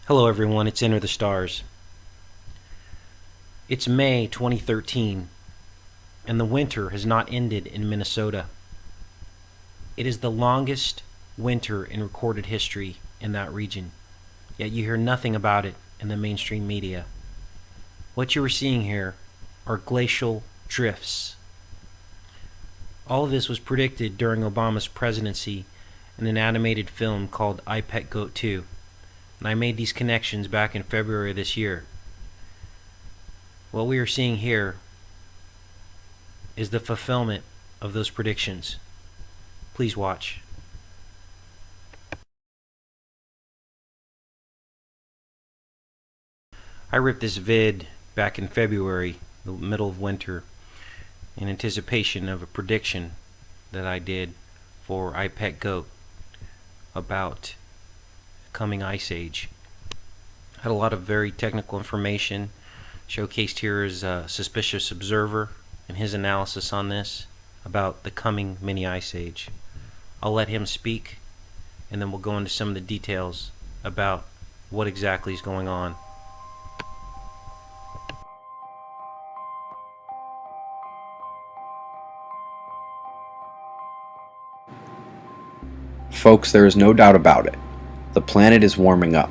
Hello everyone, it's Enter the Stars. It's May 2013, and the winter has not ended in Minnesota. It is the longest winter in recorded history in that region, yet you hear nothing about it in the mainstream media. What you are seeing here are glacial drifts. All of this was predicted during Obama's presidency in an animated film called I Pet Goat 2. And I made these connections back in February of this year. What we are seeing here is the fulfillment of those predictions. Please watch. I ripped this vid back in February, the middle of winter, in anticipation of a prediction that I did for I Pet Goat about coming ice age. Had a lot of very technical information. Showcased here is a Suspicious Observer and his analysis on this about the coming mini ice age. I'll let him speak, and then we'll go into some of the details about what exactly is going on. Folks, there is no doubt about it. The planet is warming up.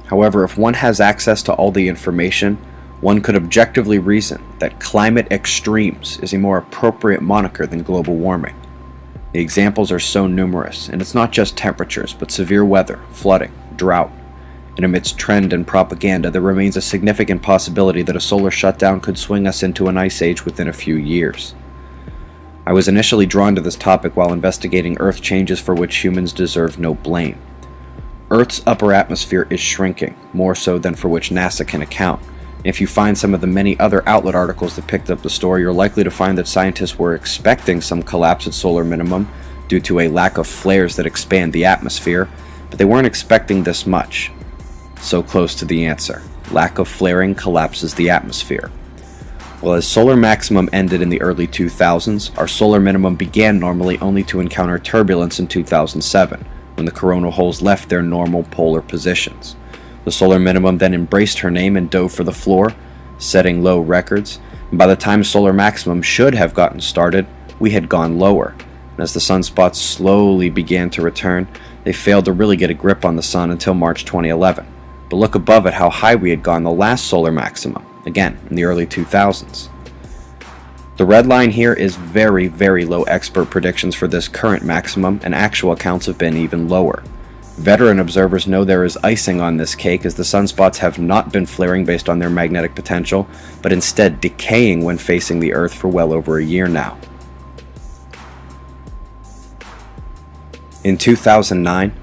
However, if one has access to all the information, one could objectively reason that climate extremes is a more appropriate moniker than global warming. The examples are so numerous, and it's not just temperatures, but severe weather, flooding, drought. And amidst trend and propaganda, there remains a significant possibility that a solar shutdown could swing us into an ice age within a few years. I was initially drawn to this topic while investigating Earth changes for which humans deserve no blame. Earth's upper atmosphere is shrinking, more so than for which NASA can account. If you find some of the many other outlet articles that picked up the story, you're likely to find that scientists were expecting some collapse at solar minimum due to a lack of flares that expand the atmosphere, but they weren't expecting this much. So close to the answer. Lack of flaring collapses the atmosphere. Well, as solar maximum ended in the early 2000s, our solar minimum began normally only to encounter turbulence in 2007. When the coronal holes left their normal polar positions. The solar minimum then embraced her name and dove for the floor, setting low records, and by the time solar maximum should have gotten started, we had gone lower. And as the sunspots slowly began to return, they failed to really get a grip on the sun until March 2011. But look above at how high we had gone the last solar maximum, again in the early 2000s. The red line here is very, very low expert predictions for this current maximum, and actual counts have been even lower. Veteran observers know there is icing on this cake, as the sunspots have not been flaring based on their magnetic potential, but instead decaying when facing the Earth for well over a year now. In 2009,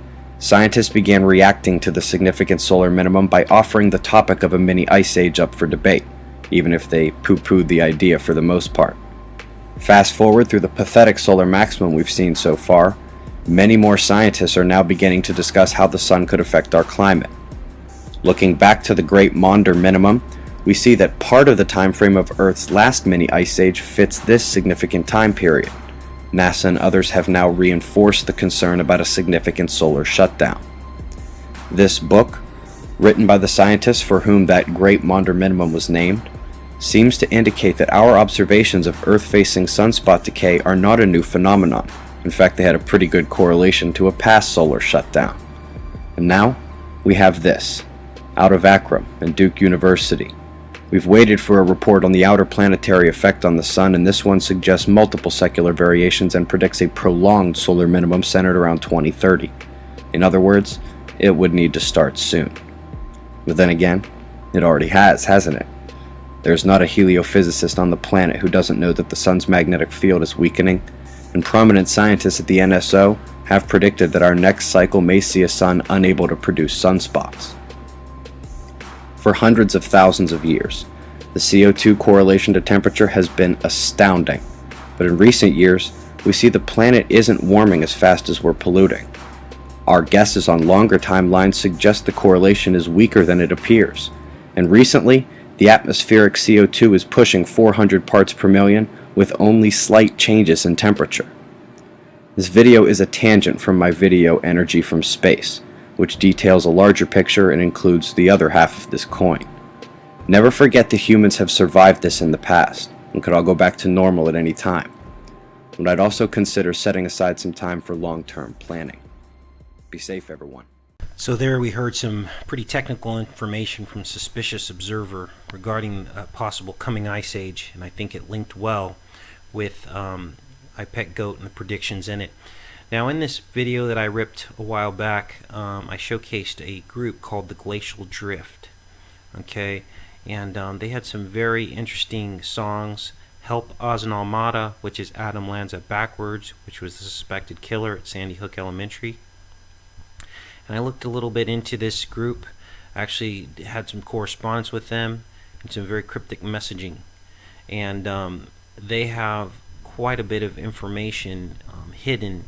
scientists began reacting to the significant solar minimum by offering the topic of a mini ice age up for debate, even if they poo-pooed the idea for the most part. Fast forward through the pathetic solar maximum we've seen so far, many more scientists are now beginning to discuss how the sun could affect our climate. Looking back to the Great Maunder Minimum, we see that part of the time frame of Earth's last mini ice age fits this significant time period. NASA and others have now reinforced the concern about a significant solar shutdown. This book, written by the scientists for whom that Great Maunder Minimum was named, seems to indicate that our observations of Earth-facing sunspot decay are not a new phenomenon. In fact, they had a pretty good correlation to a past solar shutdown. And now, we have this, out of Akron and Duke University. We've waited for a report on the outer planetary effect on the sun, and this one suggests multiple secular variations and predicts a prolonged solar minimum centered around 2030. In other words, it would need to start soon. But then again, it already has, hasn't it? There's not a heliophysicist on the planet who doesn't know that the sun's magnetic field is weakening, and prominent scientists at the NSO have predicted that our next cycle may see a sun unable to produce sunspots. For hundreds of thousands of years, the CO2 correlation to temperature has been astounding, but in recent years, we see the planet isn't warming as fast as we're polluting. Our guesses on longer timelines suggest the correlation is weaker than it appears, and recently, the atmospheric CO2 is pushing 400 parts per million with only slight changes in temperature. This video is a tangent from my video Energy from Space, which details a larger picture and includes the other half of this coin. Never forget that humans have survived this in the past and could all go back to normal at any time. But I'd also consider setting aside some time for long-term planning. Be safe, everyone. So there we heard some pretty technical information from Suspicious Observer regarding a possible coming ice age, and I think it linked well with iPetGoat and the predictions in it. Now in this video that I ripped a while back, I showcased a group called the Glacial Drift. Okay, and they had some very interesting songs. Help Ozan Almada, which is Adam Lanza backwards, which was the suspected killer at Sandy Hook Elementary. And I looked a little bit into this group, actually had some correspondence with them and some very cryptic messaging. And they have quite a bit of information hidden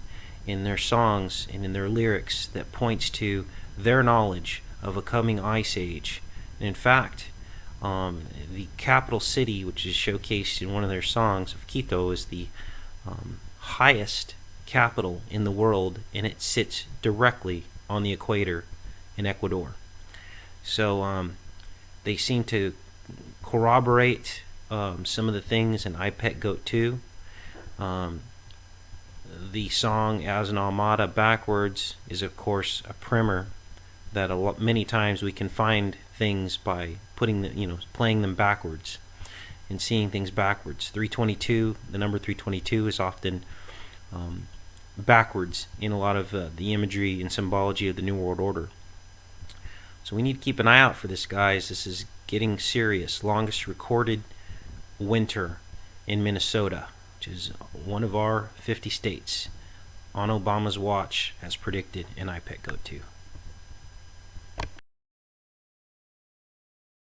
in their songs and in their lyrics that points to their knowledge of a coming ice age. And in fact, the capital city, which is showcased in one of their songs of Quito, is the highest capital in the world, and it sits directly on the equator in Ecuador. So they seem to corroborate some of the things in iPetGoat 2. The song Ozan Almada backwards is of course a primer that many times we can find things by playing them backwards and seeing things backwards. 322, the number 322 is often backwards in a lot of the imagery and symbology of the New World Order. So we need to keep an eye out for this, guys. This is getting serious. Longest recorded winter in Minnesota, which is one of our 50 states, on Obama's watch, as predicted in iPetGoat 2.